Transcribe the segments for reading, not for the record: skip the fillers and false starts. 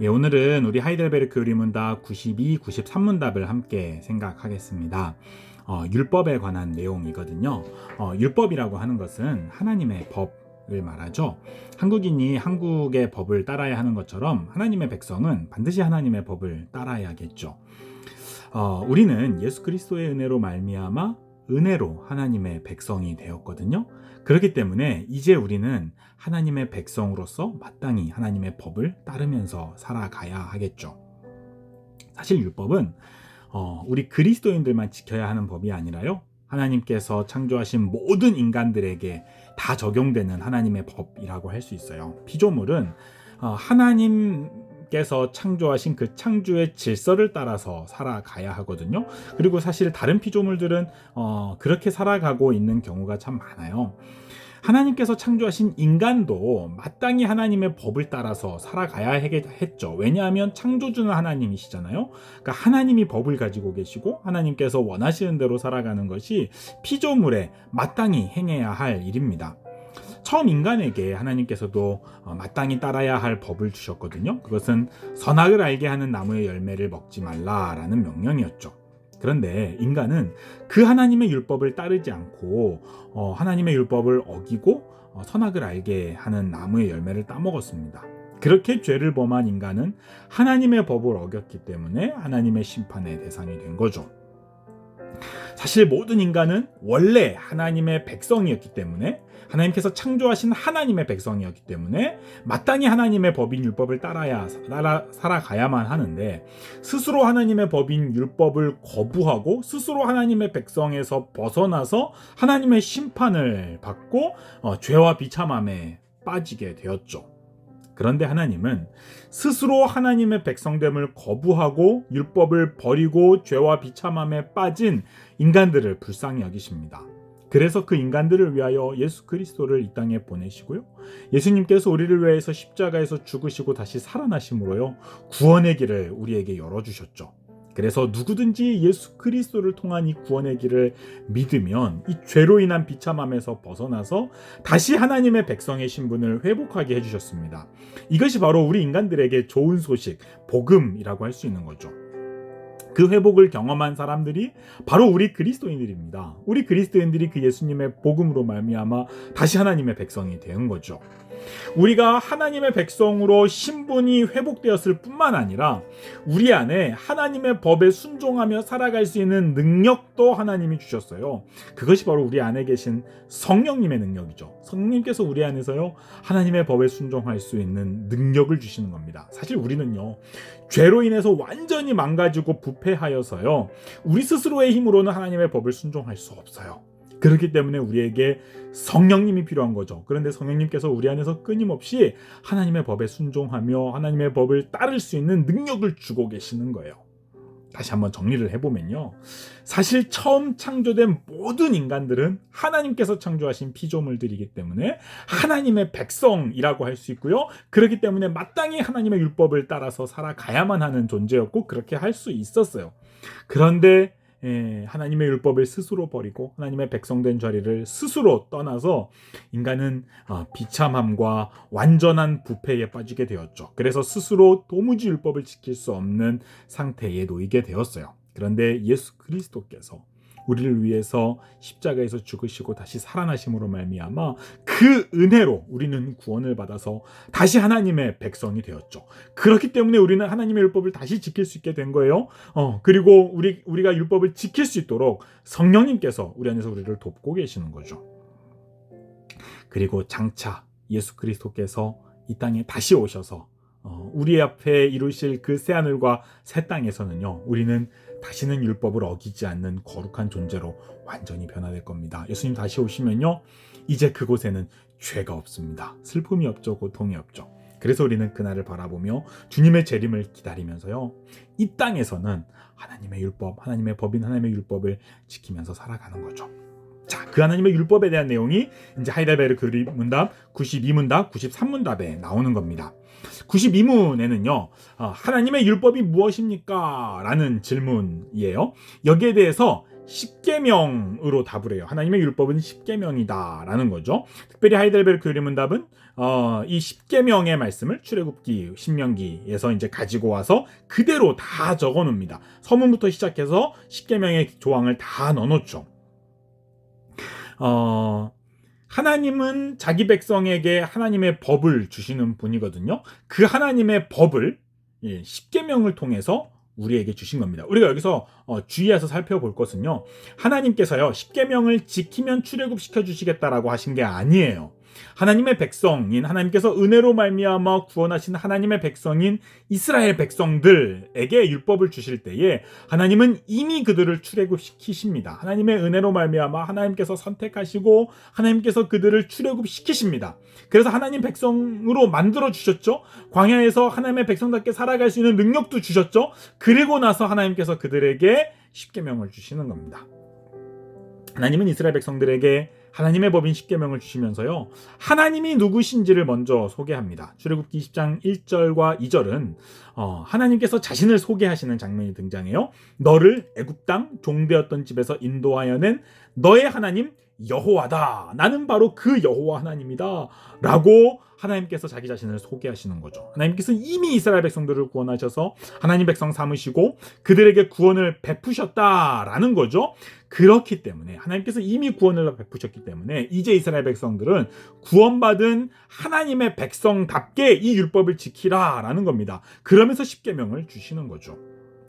예, 오늘은 우리 하이델베르크 요리문답 92, 93문답을 함께 생각하겠습니다. 율법에 관한 내용이거든요. 율법이라고 하는 것은 하나님의 법을 말하죠. 한국인이 한국의 법을 따라야 하는 것처럼 하나님의 백성은 반드시 하나님의 법을 따라야겠죠. 우리는 예수 그리스도의 은혜로 말미암아 은혜로 하나님의 백성이 되었거든요. 그렇기 때문에 이제 우리는 하나님의 백성으로서 마땅히 하나님의 법을 따르면서 살아가야 하겠죠. 사실 율법은 우리 그리스도인들만 지켜야 하는 법이 아니라요, 하나님께서 창조하신 모든 인간들에게 다 적용되는 하나님의 법이라고 할 수 있어요. 피조물은 하나님께서 창조하신 그 창조의 질서를 따라서 살아가야 하거든요. 그리고 사실 다른 피조물들은 그렇게 살아가고 있는 경우가 참 많아요. 하나님께서 창조하신 인간도 마땅히 하나님의 법을 따라서 살아가야 했죠. 왜냐하면 창조주는 하나님이시잖아요. 그러니까 하나님이 법을 가지고 계시고 하나님께서 원하시는 대로 살아가는 것이 피조물에 마땅히 행해야 할 일입니다. 처음 인간에게 하나님께서도 마땅히 따라야 할 법을 주셨거든요. 그것은 선악을 알게 하는 나무의 열매를 먹지 말라라는 명령이었죠. 그런데 인간은 그 하나님의 율법을 따르지 않고 하나님의 율법을 어기고 선악을 알게 하는 나무의 열매를 따먹었습니다. 그렇게 죄를 범한 인간은 하나님의 법을 어겼기 때문에 하나님의 심판의 대상이 된 거죠. 사실 모든 인간은 원래 하나님의 백성이었기 때문에, 하나님께서 창조하신 하나님의 백성이었기 때문에 마땅히 하나님의 법인 율법을 살아가야만 하는데, 스스로 하나님의 법인 율법을 거부하고 스스로 하나님의 백성에서 벗어나서 하나님의 심판을 받고 죄와 비참함에 빠지게 되었죠. 그런데 하나님은 스스로 하나님의 백성됨을 거부하고 율법을 버리고 죄와 비참함에 빠진 인간들을 불쌍히 여기십니다. 그래서 그 인간들을 위하여 예수 그리스도를 이 땅에 보내시고요, 예수님께서 우리를 위해서 십자가에서 죽으시고 다시 살아나심으로요, 구원의 길을 우리에게 열어주셨죠. 그래서 누구든지 예수 그리스도를 통한 이 구원의 길을 믿으면 이 죄로 인한 비참함에서 벗어나서 다시 하나님의 백성의 신분을 회복하게 해주셨습니다. 이것이 바로 우리 인간들에게 좋은 소식, 복음이라고 할 수 있는 거죠. 그 회복을 경험한 사람들이 바로 우리 그리스도인들입니다. 우리 그리스도인들이 그 예수님의 복음으로 말미암아 다시 하나님의 백성이 된 거죠. 우리가 하나님의 백성으로 신분이 회복되었을 뿐만 아니라 우리 안에 하나님의 법에 순종하며 살아갈 수 있는 능력도 하나님이 주셨어요. 그것이 바로 우리 안에 계신 성령님의 능력이죠. 성령님께서 우리 안에서요, 하나님의 법에 순종할 수 있는 능력을 주시는 겁니다. 사실 우리는요, 죄로 인해서 완전히 망가지고 부패하여서요, 우리 스스로의 힘으로는 하나님의 법을 순종할 수 없어요. 그렇기 때문에 우리에게 성령님이 필요한 거죠. 그런데 성령님께서 우리 안에서 끊임없이 하나님의 법에 순종하며 하나님의 법을 따를 수 있는 능력을 주고 계시는 거예요. 다시 한번 정리를 해보면요, 사실 처음 창조된 모든 인간들은 하나님께서 창조하신 피조물들이기 때문에 하나님의 백성이라고 할 수 있고요, 그렇기 때문에 마땅히 하나님의 율법을 따라서 살아가야만 하는 존재였고 그렇게 할 수 있었어요. 그런데 하나님의 율법을 스스로 버리고 하나님의 백성된 자리를 스스로 떠나서 인간은 비참함과 완전한 부패에 빠지게 되었죠. 그래서 스스로 도무지 율법을 지킬 수 없는 상태에 놓이게 되었어요. 그런데 예수 그리스도께서 우리를 위해서 십자가에서 죽으시고 다시 살아나심으로 말미암아 그 은혜로 우리는 구원을 받아서 다시 하나님의 백성이 되었죠. 그렇기 때문에 우리는 하나님의 율법을 다시 지킬 수 있게 된 거예요. 그리고 우리가 율법을 지킬 수 있도록 성령님께서 우리 안에서 우리를 돕고 계시는 거죠. 그리고 장차 예수 그리스도께서 이 땅에 다시 오셔서 우리 앞에 이루실 그 새하늘과 새 땅에서는요, 우리는 다시는 율법을 어기지 않는 거룩한 존재로 완전히 변화될 겁니다. 예수님 다시 오시면요, 이제 그곳에는 죄가 없습니다. 슬픔이 없죠. 고통이 없죠. 그래서 우리는 그날을 바라보며 주님의 재림을 기다리면서요, 이 땅에서는 하나님의 율법, 하나님의 법인 하나님의 율법을 지키면서 살아가는 거죠. 자, 그 하나님의 율법에 대한 내용이 이제 하이델베르크 문답 92문답, 93문답에 나오는 겁니다. 92문에는요, 하나님의 율법이 무엇입니까? 라는 질문이에요. 여기에 대해서 십계명으로 답을 해요. 하나님의 율법은 십계명이다라는 거죠. 특별히 하이델베르크 유리문답은 이 십계명의 말씀을 출애굽기, 신명기에서 이제 가지고 와서 그대로 다 적어 놓습니다. 서문부터 시작해서 십계명의 조항을 다 넣어놓죠. 하나님은 자기 백성에게 하나님의 법을 주시는 분이거든요. 그 하나님의 법을 십계명을 통해서 우리에게 주신 겁니다. 우리가 여기서 주의해서 살펴볼 것은요, 하나님께서요 십계명을 지키면 출애굽시켜 주시겠다라고 하신 게 아니에요. 하나님의 백성인, 하나님께서 은혜로 말미암아 구원하신 하나님의 백성인 이스라엘 백성들에게 율법을 주실 때에 하나님은 이미 그들을 출애굽시키십니다. 하나님의 은혜로 말미암아 하나님께서 선택하시고 하나님께서 그들을 출애굽시키십니다. 그래서 하나님 백성으로 만들어 주셨죠. 광야에서 하나님의 백성답게 살아갈 수 있는 능력도 주셨죠. 그리고 나서 하나님께서 그들에게 십계명을 주시는 겁니다. 하나님은 이스라엘 백성들에게 하나님의 법인 십계명을 주시면서요, 하나님이 누구신지를 먼저 소개합니다. 출애굽기 20장 1절과 2절은 하나님께서 자신을 소개하시는 장면이 등장해요. 너를 애굽 땅 종되었던 집에서 인도하여 낸 너의 하나님 여호와다. 나는 바로 그 여호와 하나님이다. 라고 하나님께서 자기 자신을 소개하시는 거죠. 하나님께서 이미 이스라엘 백성들을 구원하셔서 하나님 백성 삼으시고 그들에게 구원을 베푸셨다라는 거죠. 그렇기 때문에 하나님께서 이미 구원을 베푸셨기 때문에 이제 이스라엘 백성들은 구원받은 하나님의 백성답게 이 율법을 지키라라는 겁니다. 그러면서 십계명을 주시는 거죠.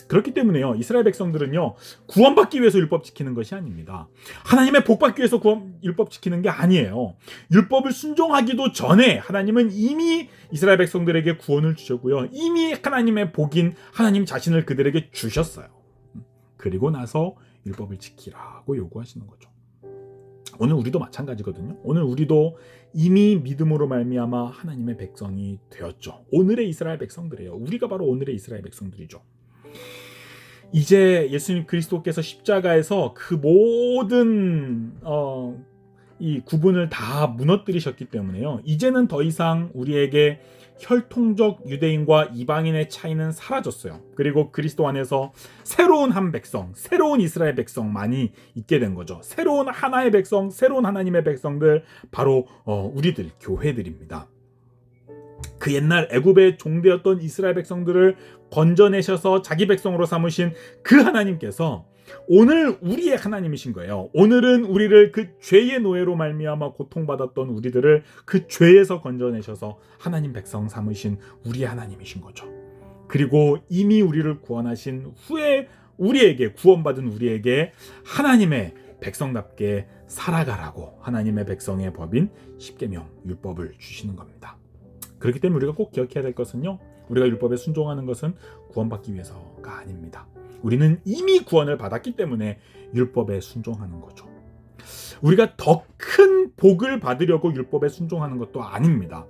그렇기 때문에요, 이스라엘 백성들은요 구원받기 위해서 율법 지키는 것이 아닙니다. 하나님의 복 받기 위해서 율법 지키는 게 아니에요. 율법을 순종하기도 전에 하나님은 이미 이스라엘 백성들에게 구원을 주셨고요, 이미 하나님의 복인 하나님 자신을 그들에게 주셨어요. 그리고 나서 율법을 지키라고 요구하시는 거죠. 오늘 우리도 마찬가지거든요. 오늘 우리도 이미 믿음으로 말미암아 하나님의 백성이 되었죠. 오늘의 이스라엘 백성들이에요. 우리가 바로 오늘의 이스라엘 백성들이죠. 이제 예수님 그리스도께서 십자가에서 그 모든 이 구분을 다 무너뜨리셨기 때문에요, 이제는 더 이상 우리에게 혈통적 유대인과 이방인의 차이는 사라졌어요. 그리고 그리스도 안에서 새로운 한 백성, 새로운 이스라엘 백성만이 있게 된 거죠. 새로운 하나의 백성, 새로운 하나님의 백성들, 바로 우리들, 교회들입니다. 그 옛날 애굽의 종되었던 이스라엘 백성들을 건져내셔서 자기 백성으로 삼으신 그 하나님께서 오늘 우리의 하나님이신 거예요. 오늘은 우리를 그 죄의 노예로 말미암아 고통받았던 우리들을 그 죄에서 건져내셔서 하나님 백성 삼으신 우리의 하나님이신 거죠. 그리고 이미 우리를 구원하신 후에 우리에게, 구원받은 우리에게 하나님의 백성답게 살아가라고 하나님의 백성의 법인 십계명 율법을 주시는 겁니다. 그렇기 때문에 우리가 꼭 기억해야 될 것은요, 우리가 율법에 순종하는 것은 구원받기 위해서가 아닙니다. 우리는 이미 구원을 받았기 때문에 율법에 순종하는 거죠. 우리가 더 큰 복을 받으려고 율법에 순종하는 것도 아닙니다.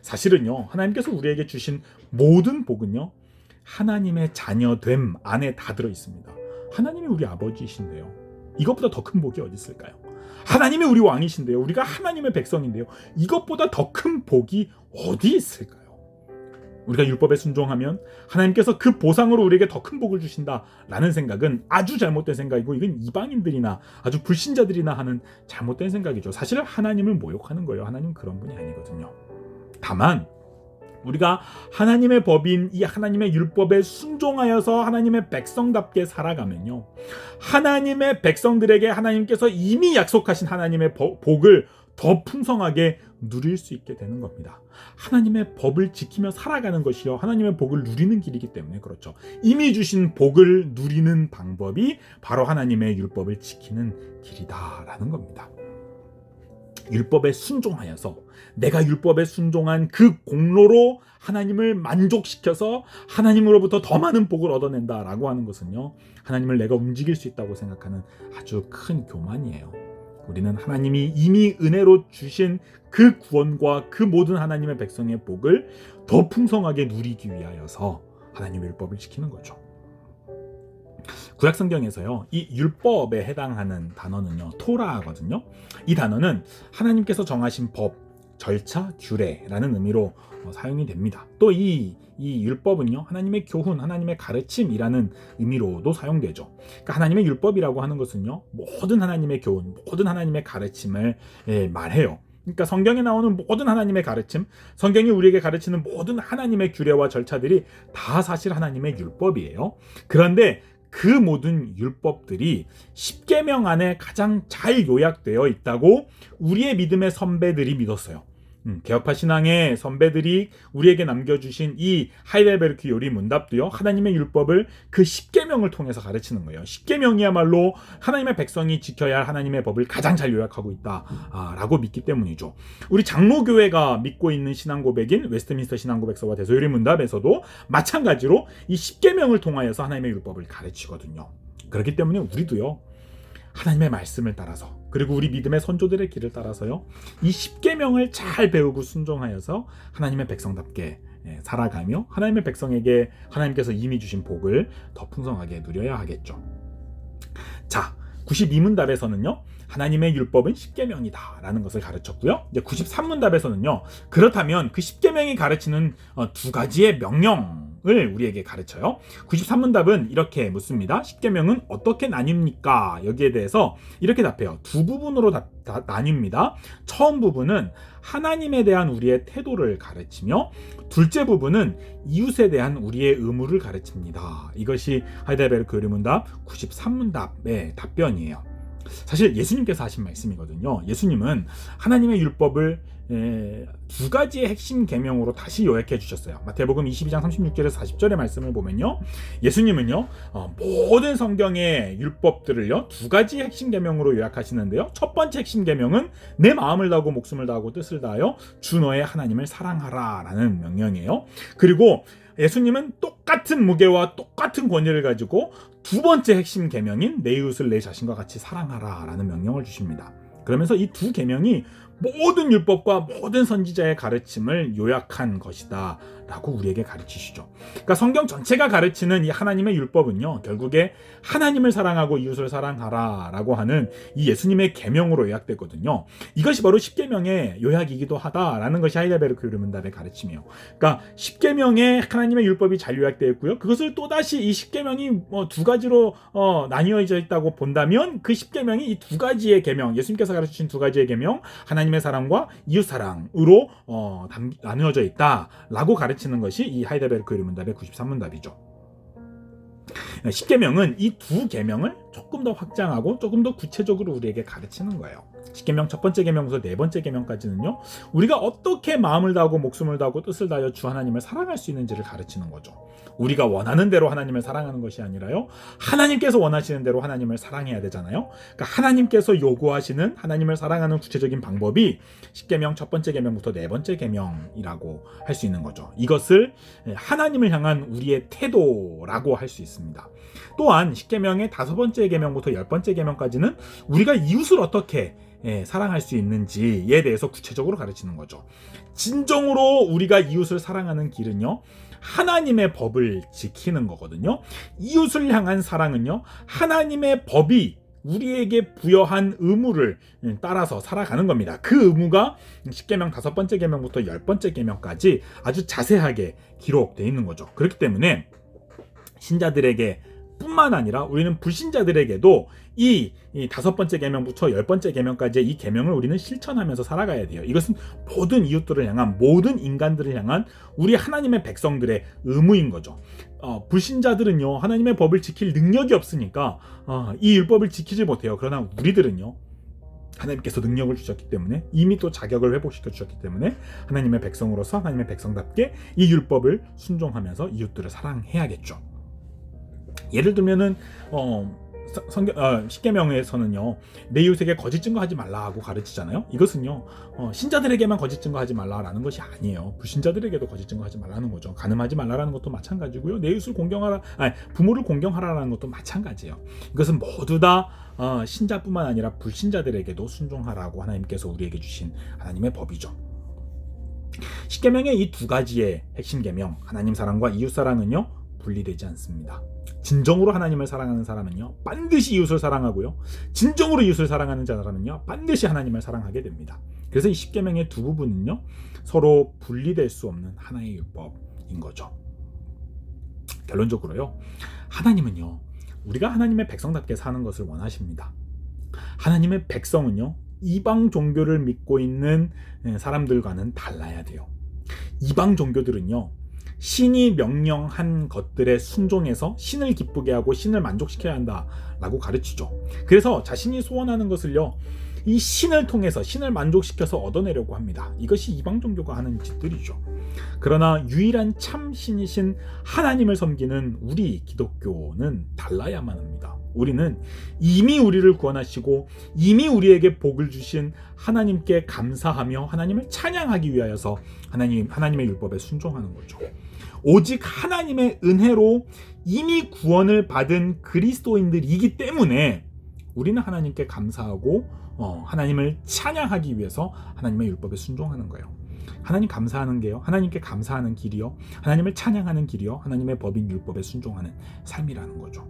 사실은요, 하나님께서 우리에게 주신 모든 복은요, 하나님의 자녀됨 안에 다 들어 있습니다. 하나님이 우리 아버지이신데요, 이것보다 더 큰 복이 어디 있을까요? 하나님이 우리 왕이신데요, 우리가 하나님의 백성인데요, 이것보다 더 큰 복이 어디 있을까요? 우리가 율법에 순종하면 하나님께서 그 보상으로 우리에게 더 큰 복을 주신다라는 생각은 아주 잘못된 생각이고, 이건 이방인들이나 아주 불신자들이나 하는 잘못된 생각이죠. 사실 하나님을 모욕하는 거예요. 하나님은 그런 분이 아니거든요. 다만 우리가 하나님의 법인 이 하나님의 율법에 순종하여서 하나님의 백성답게 살아가면요, 하나님의 백성들에게 하나님께서 이미 약속하신 하나님의 복을 더 풍성하게 누릴 수 있게 되는 겁니다. 하나님의 법을 지키며 살아가는 것이요, 하나님의 복을 누리는 길이기 때문에 그렇죠. 이미 주신 복을 누리는 방법이 바로 하나님의 율법을 지키는 길이다라는 겁니다. 율법에 순종하여서 내가 율법에 순종한 그 공로로 하나님을 만족시켜서 하나님으로부터 더 많은 복을 얻어낸다라고 하는 것은요, 하나님을 내가 움직일 수 있다고 생각하는 아주 큰 교만이에요. 우리는 하나님이 이미 은혜로 주신 그 구원과 그 모든 하나님의 백성의 복을 더 풍성하게 누리기 위하여서 하나님의 율법을 지키는 거죠. 구약 성경에서요, 이 율법에 해당하는 단어는요, 토라거든요. 이 단어는 하나님께서 정하신 법, 절차, 규례라는 의미로 사용이 됩니다. 또 이 율법은요, 하나님의 교훈, 하나님의 가르침이라는 의미로도 사용되죠. 그러니까 하나님의 율법이라고 하는 것은요, 모든 하나님의 교훈, 모든 하나님의 가르침을 말해요. 그러니까 성경에 나오는 모든 하나님의 가르침, 성경이 우리에게 가르치는 모든 하나님의 규례와 절차들이 다 사실 하나님의 율법이에요. 그런데 그 모든 율법들이 십계명 안에 가장 잘 요약되어 있다고 우리의 믿음의 선배들이 믿었어요. 개혁파 신앙의 선배들이 우리에게 남겨주신 이 하이델베르크 요리 문답도요, 하나님의 율법을 그 십계명을 통해서 가르치는 거예요. 십계명이야말로 하나님의 백성이 지켜야 할 하나님의 법을 가장 잘 요약하고 있다라고 믿기 때문이죠. 우리 장로교회가 믿고 있는 신앙 고백인 웨스트민스터 신앙 고백서와 대소요리 문답에서도 마찬가지로 이 십계명을 통하여서 하나님의 율법을 가르치거든요. 그렇기 때문에 우리도요, 하나님의 말씀을 따라서, 그리고 우리 믿음의 선조들의 길을 따라서요, 이 십계명을 잘 배우고 순종하여서 하나님의 백성답게 살아가며 하나님의 백성에게 하나님께서 이미 주신 복을 더 풍성하게 누려야 하겠죠. 자, 92문답에서는요, 하나님의 율법은 십계명이다라는 것을 가르쳤고요. 이제 93문답에서는요, 그렇다면 그 십계명이 가르치는 두 가지의 명령을 우리에게 가르쳐요. 93문답은 이렇게 묻습니다. 십계명은 어떻게 나뉩니까? 여기에 대해서 이렇게 답해요. 두 부분으로 나뉩니다. 처음 부분은 하나님에 대한 우리의 태도를 가르치며, 둘째 부분은 이웃에 대한 우리의 의무를 가르칩니다. 이것이 하이델베르크 요리문답 93문답의 답변이에요. 사실 예수님께서 하신 말씀이거든요. 예수님은 하나님의 율법을 두 가지의 핵심 계명으로 다시 요약해 주셨어요. 마태복음 22장 36절에서 40절의 말씀을 보면요, 예수님은요, 모든 성경의 율법들을요, 두 가지 핵심 계명으로 요약하시는데요, 첫 번째 핵심 계명은 내 마음을 다하고 목숨을 다하고 뜻을 다하여 주 너의 하나님을 사랑하라 라는 명령이에요. 그리고 예수님은 똑같은 무게와 똑같은 권위를 가지고 두 번째 핵심 계명인 내 이웃을 내 자신과 같이 사랑하라 라는 명령을 주십니다. 그러면서 이 두 계명이 모든 율법과 모든 선지자의 가르침을 요약한 것이다 라고 우리에게 가르치시죠. 그러니까 성경 전체가 가르치는 이 하나님의 율법은요, 결국에 하나님을 사랑하고 이웃을 사랑하라 라고 하는 이 예수님의 계명으로 요약되거든요. 이것이 바로 십계명의 요약이기도 하다라는 것이 하이델베르크 요리문답의 가르침이에요. 그러니까 십계명에 하나님의 율법이 잘 요약되어 있고요, 그것을 또다시 이 십계명이 두 가지로 나뉘어져 있다고 본다면 그 십계명이 이 두 가지의 계명, 예수님께서 가르치신 두 가지의 계명, 하나님의 사랑과 이웃 사랑으로 나누어져 있다라고 가르치는 것이 이 하이델베르크 요리문답의 93문답이죠. 십계명은 이 두 계명을 조금 더 확장하고 조금 더 구체적으로 우리에게 가르치는 거예요. 십계명 첫 번째 계명부터 네 번째 계명까지는요, 우리가 어떻게 마음을 다하고 목숨을 다하고 뜻을 다하여 주 하나님을 사랑할 수 있는지를 가르치는 거죠. 우리가 원하는 대로 하나님을 사랑하는 것이 아니라요, 하나님께서 원하시는 대로 하나님을 사랑해야 되잖아요. 그러니까 하나님께서 요구하시는 하나님을 사랑하는 구체적인 방법이 십계명 첫 번째 계명부터 네 번째 계명이라고 할 수 있는 거죠. 이것을 하나님을 향한 우리의 태도라고 할 수 있습니다. 또한 십계명의 다섯 번째 계명부터 열 번째 계명까지는 우리가 이웃을 어떻게 사랑할 수 있는지에 대해서 구체적으로 가르치는 거죠. 진정으로 우리가 이웃을 사랑하는 길은요, 하나님의 법을 지키는 거거든요. 이웃을 향한 사랑은요, 하나님의 법이 우리에게 부여한 의무를 따라서 살아가는 겁니다. 그 의무가 십계명 다섯 번째 계명부터 열 번째 계명까지 아주 자세하게 기록되어 있는 거죠. 그렇기 때문에 신자들에게 뿐만 아니라 우리는 불신자들에게도 이 다섯 번째 계명부터 열 번째 계명까지의 이 계명을 우리는 실천하면서 살아가야 돼요. 이것은 모든 이웃들을 향한, 모든 인간들을 향한 우리 하나님의 백성들의 의무인 거죠. 불신자들은요, 하나님의 법을 지킬 능력이 없으니까 이 율법을 지키지 못해요. 그러나 우리들은요, 하나님께서 능력을 주셨기 때문에, 이미 또 자격을 회복시켜 주셨기 때문에 하나님의 백성으로서 하나님의 백성답게 이 율법을 순종하면서 이웃들을 사랑해야겠죠. 예를 들면은 십계명에서는요, 내 이웃에게 거짓 증거하지 말라고 가르치잖아요. 이것은요, 신자들에게만 거짓 증거하지 말라라는 것이 아니에요. 불신자들에게도 거짓 증거하지 말라는 거죠. 간음하지 말라라는 것도 마찬가지고요, 내 이웃을 공경하라, 부모를 공경하라라는 것도 마찬가지예요. 이것은 모두 다 신자뿐만 아니라 불신자들에게도 순종하라고 하나님께서 우리에게 주신 하나님의 법이죠. 십계명의 이 두 가지의 핵심 계명, 하나님 사랑과 이웃 사랑은요, 분리되지 않습니다. 진정으로 하나님을 사랑하는 사람은요, 반드시 이웃을 사랑하고요. 진정으로 이웃을 사랑하는 사람은요, 반드시 하나님을 사랑하게 됩니다. 그래서 이 십계명의 두 부분은요, 서로 분리될 수 없는 하나의 율법인 거죠. 결론적으로요, 하나님은요, 우리가 하나님의 백성답게 사는 것을 원하십니다. 하나님의 백성은요, 이방 종교를 믿고 있는 사람들과는 달라야 돼요. 이방 종교들은요, 신이 명령한 것들에 순종해서 신을 기쁘게 하고 신을 만족시켜야 한다라고 가르치죠. 그래서 자신이 소원하는 것을요, 이 신을 통해서 신을 만족시켜서 얻어내려고 합니다. 이것이 이방 종교가 하는 짓들이죠. 그러나 유일한 참 신이신 하나님을 섬기는 우리 기독교는 달라야만 합니다. 우리는 이미 우리를 구원하시고 이미 우리에게 복을 주신 하나님께 감사하며 하나님을 찬양하기 위하여서 하나님의 율법에 순종하는 거죠. 오직 하나님의 은혜로 이미 구원을 받은 그리스도인들이기 때문에 우리는 하나님께 감사하고 하나님을 찬양하기 위해서 하나님의 율법에 순종하는 거예요. 하나님 감사하는 게요, 하나님께 감사하는 길이요, 하나님을 찬양하는 길이요, 하나님의 법인 율법에 순종하는 삶이라는 거죠.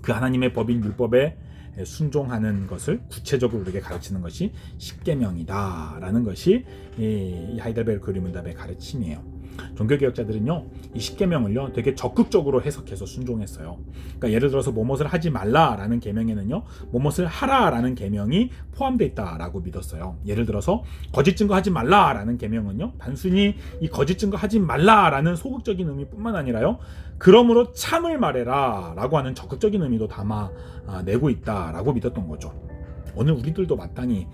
그 하나님의 법인 율법에 순종하는 것을 구체적으로 우리에게 가르치는 것이 십계명이다라는 것이 이 하이델베르크 율문답의 가르침이에요. 종교개혁자들은요, 이 십계명을요 되게 적극적으로 해석해서 순종했어요. 그러니까 예를 들어서 뭐뭇을 하지 말라라는 계명에는요, 뭐뭇을 하라라는 계명이 포함되어 있다라고 믿었어요. 예를 들어서 거짓 증거하지 말라라는 계명은요, 단순히 이 거짓 증거하지 말라라는 소극적인 의미뿐만 아니라요, 그러므로 참을 말해라라고 하는 적극적인 의미도 담아내고 있다라고 믿었던 거죠. 오늘 우리들도 마땅히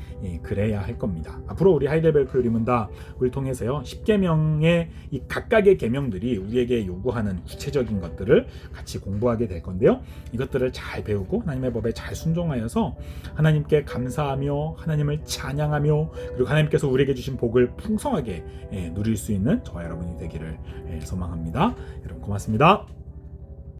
그래야 할 겁니다. 앞으로 우리 하이델베르크 율문답을 통해서요, 십계명의 이 각각의 계명들이 우리에게 요구하는 구체적인 것들을 같이 공부하게 될 건데요. 이것들을 잘 배우고 하나님의 법에 잘 순종하여서 하나님께 감사하며 하나님을 찬양하며 그리고 하나님께서 우리에게 주신 복을 풍성하게 누릴 수 있는 저와 여러분이 되기를 소망합니다. 여러분 고맙습니다.